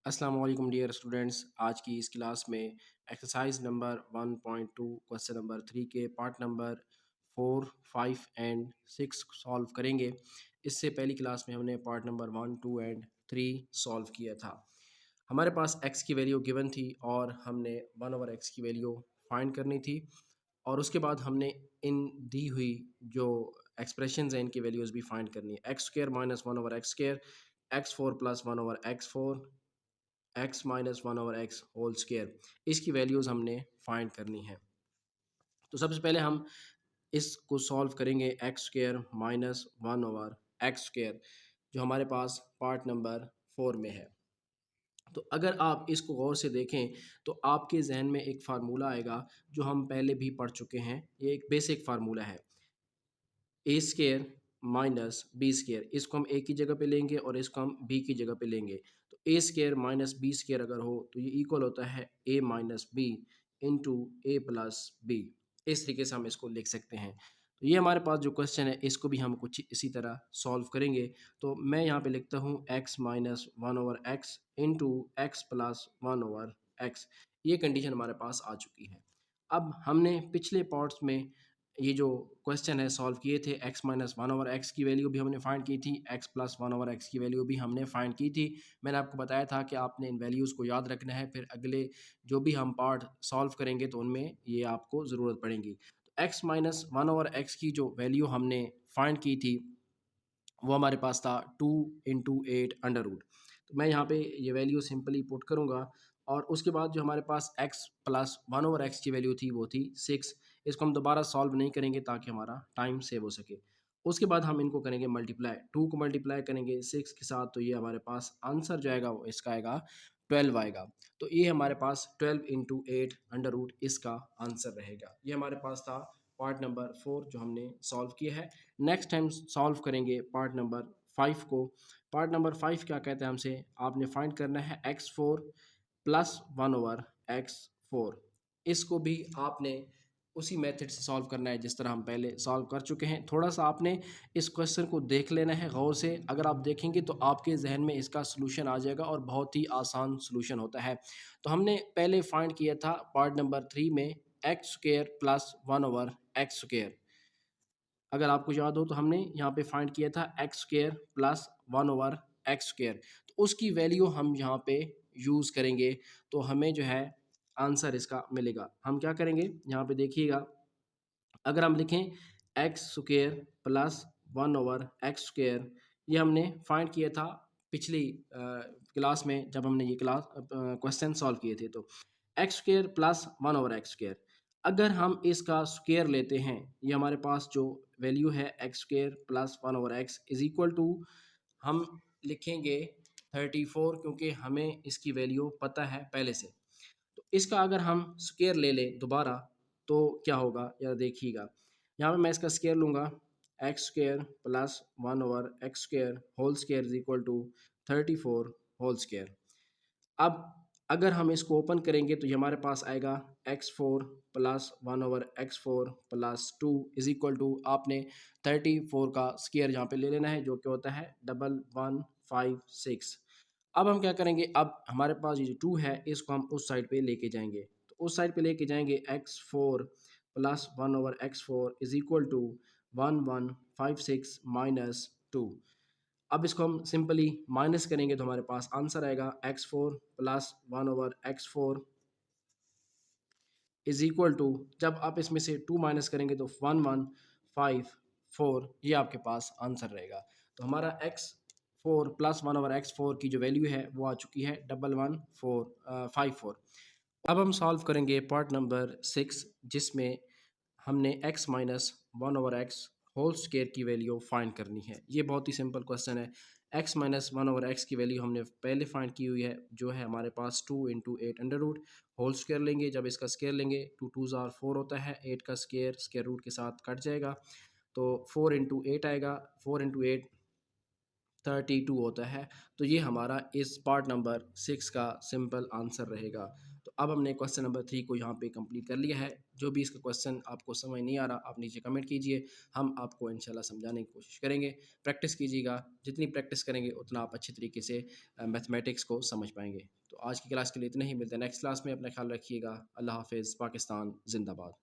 अस्सलाम वालेकुम dear students. आज की इस क्लास में एक्सरसाइज नंबर 1.2 क्वेश्चन नंबर 3 के पार्ट नंबर 4, 5 एंड 6 सॉल्व करेंगे। इससे पहली क्लास में हमने पार्ट नंबर 1, 2 एंड 3 सॉल्व किया था। हमारे पास x की वैल्यू गिवन थी और हमने 1/x की वैल्यू फाइंड करनी थी और उसके बाद हमने इन दी हुई जो एक्सप्रेशंस हैं इनकी वैल्यूज़ भी फाइंड करनी है। X square minus 1/x², x4 plus 1/x4, x minus 1/x whole square, इसकी वैल्यूज़ हमने फाइंड करनी है। तो सबसे पहले हम इसको सॉल्व करेंगे एक्स स्क्र माइनस 1/x² जो हमारे पास पार्ट नंबर 4 में है। तो अगर आप इसको गौर से देखें तो आपके जहन में एक फार्मूला आएगा जो हम पहले भी पढ़ चुके हैं। ये एक बेसिक फार्मूला है, ए स्केयर माइनस बी स्केयर। इसको हम ए की जगह पे लेंगे और इसको हम बी की जगह पे लेंगे। तो ए स्केयर माइनस बी स्केयर अगर हो तो ये इक्वल होता है ए माइनस बी इंटू ए प्लस बी। इस तरीके से हम इसको लिख सकते हैं। तो ये हमारे पास जो क्वेश्चन है इसको भी हम कुछ इसी तरह सॉल्व करेंगे। तो मैं यहाँ पे लिखता हूँ x minus 1/x into x plus 1/x। ये कंडीशन हमारे पास आ चुकी है। अब हमने पिछले पार्ट्स में ये जो क्वेश्चन है सॉल्व किए थे, एक्स माइनस 1/x की वैल्यू भी हमने फाइंड की थी, एक्स प्लस 1/x की वैल्यू भी हमने फाइंड की थी। मैंने आपको बताया था कि आपने इन वैल्यूज़ को याद रखना है, फिर अगले जो भी हम पार्ट सॉल्व करेंगे तो उनमें ये आपको ज़रूरत पड़ेगी। तो एक्स माइनस 1/x की जो वैल्यू हमने फाइंड की थी वो हमारे पास था 2 इंटू 8 अंडर रूट। तो मैं यहाँ पे ये वैल्यू सिंपली पुट करूँगा और उसके बाद जो हमारे पास x प्लस 1/x की वैल्यू थी वो थी 6। इसको हम दोबारा सॉल्व नहीं करेंगे ताकि हमारा टाइम सेव हो सके। उसके बाद हम इनको करेंगे मल्टीप्लाई, 2 को मल्टीप्लाई करेंगे 6 के साथ तो ये हमारे पास आंसर जो आएगा वो इसका आएगा 12 आएगा। तो ये हमारे पास 12 इंटू 8 अंडर रूट इसका आंसर रहेगा। ये हमारे पास था पार्ट नंबर 4 जो हमने सॉल्व किया है। नेक्स्ट टाइम सॉल्व करेंगे पार्ट नंबर 5 को। पार्ट नंबर 5 क्या कहते हैं हमसे, आपने फाइंड करना है x4 प्लस 1/x4। इसको भी आपने उसी मेथड से सॉल्व करना है जिस तरह हम पहले सॉल्व कर चुके हैं। थोड़ा सा आपने इस क्वेश्चन को देख लेना है गौर से। अगर आप देखेंगे तो आपके जहन में इसका सलूशन आ जाएगा और बहुत ही आसान सलूशन होता है। तो हमने पहले फाइंड किया था पार्ट नंबर 3 में x² प्लस 1/x²। अगर आपको याद हो तो हमने यहाँ पे फाइंड किया था x² प्लस 1/x²। तो उसकी वैल्यू हम यहाँ पे यूज़ करेंगे तो हमें जो है आंसर इसका मिलेगा। हम क्या करेंगे यहाँ पे देखिएगा, अगर हम लिखें x² प्लस 1/x², ये हमने फाइंड किया था पिछली क्लास में जब हमने ये क्लास क्वेश्चन सॉल्व किए थे। तो x² प्लस 1/x², अगर हम इसका स्क्वायर लेते हैं, ये हमारे पास जो वैल्यू है x² plus 1/x is equal to, हम लिखेंगे 34 क्योंकि हमें इसकी वैल्यू पता है पहले से। तो इसका अगर हम स्क्वायर ले लें दोबारा तो क्या होगा या देखिएगा, यहाँ पे मैं इसका स्क्वायर लूँगा, x² plus 1/x² whole square is equal to 34 whole square. अब अगर हम इसको ओपन करेंगे तो ये हमारे पास आएगा x4 plus 1/x4 plus 2 is equal to, आपने 34 का स्क्वायर यहाँ पे ले लेना है जो कि होता है 1156। अब हम क्या करेंगे, अब हमारे पास ये जो 2 है इसको हम उस साइड पे लेके जाएंगे। तो उस साइड पे लेके जाएंगे x4 plus 1/x4 is equal to 1156 minus 2। अब इसको हम सिंपली माइनस करेंगे तो हमारे पास आंसर आएगा x4 plus 1/x4 is equal to, जब आप इसमें से 2 माइनस करेंगे तो 1154, ये आपके पास आंसर रहेगा। तो हमारा x4 प्लस 1/x4 की जो वैल्यू है वो आ चुकी है 1154। अब हम सॉल्व करेंगे पार्ट नंबर 6 जिसमें हमने x minus 1/x whole square की वैल्यू फाइंड करनी है। ये बहुत ही सिंपल क्वेश्चन है। x माइनस 1/x की वैल्यू हमने पहले फाइंड की हुई है जो है हमारे पास 2 into 8 under root whole square लेंगे। जब इसका स्क्वायर लेंगे 2 2 ज़ार 4 होता है, 8 का स्क्वायर स्क्वायर रूट के साथ कट जाएगा तो 4 इंटू 8 आएगा, 4 इंटू 8 32 होता है। तो ये हमारा इस पार्ट नंबर 6 का सिंपल आंसर रहेगा। तो तो अब हमने क्वेश्चन नंबर 3 को यहाँ पे कंप्लीट कर लिया है। जो भी इसका क्वेश्चन आपको समझ नहीं आ रहा, आप नीचे कमेंट कीजिए, हम आपको इंशाल्लाह समझाने की कोशिश करेंगे। प्रैक्टिस कीजिएगा, जितनी प्रैक्टिस करेंगे उतना आप अच्छी तरीके से मैथमेटिक्स को समझ पाएँगे। तो आज की क्लास के लिए इतना ही, मिलते हैं नेक्स्ट क्लास में। अपना ख्याल रखिएगा। अल्लाह हाफ़िज़। पाकिस्तान ज़िंदाबाद।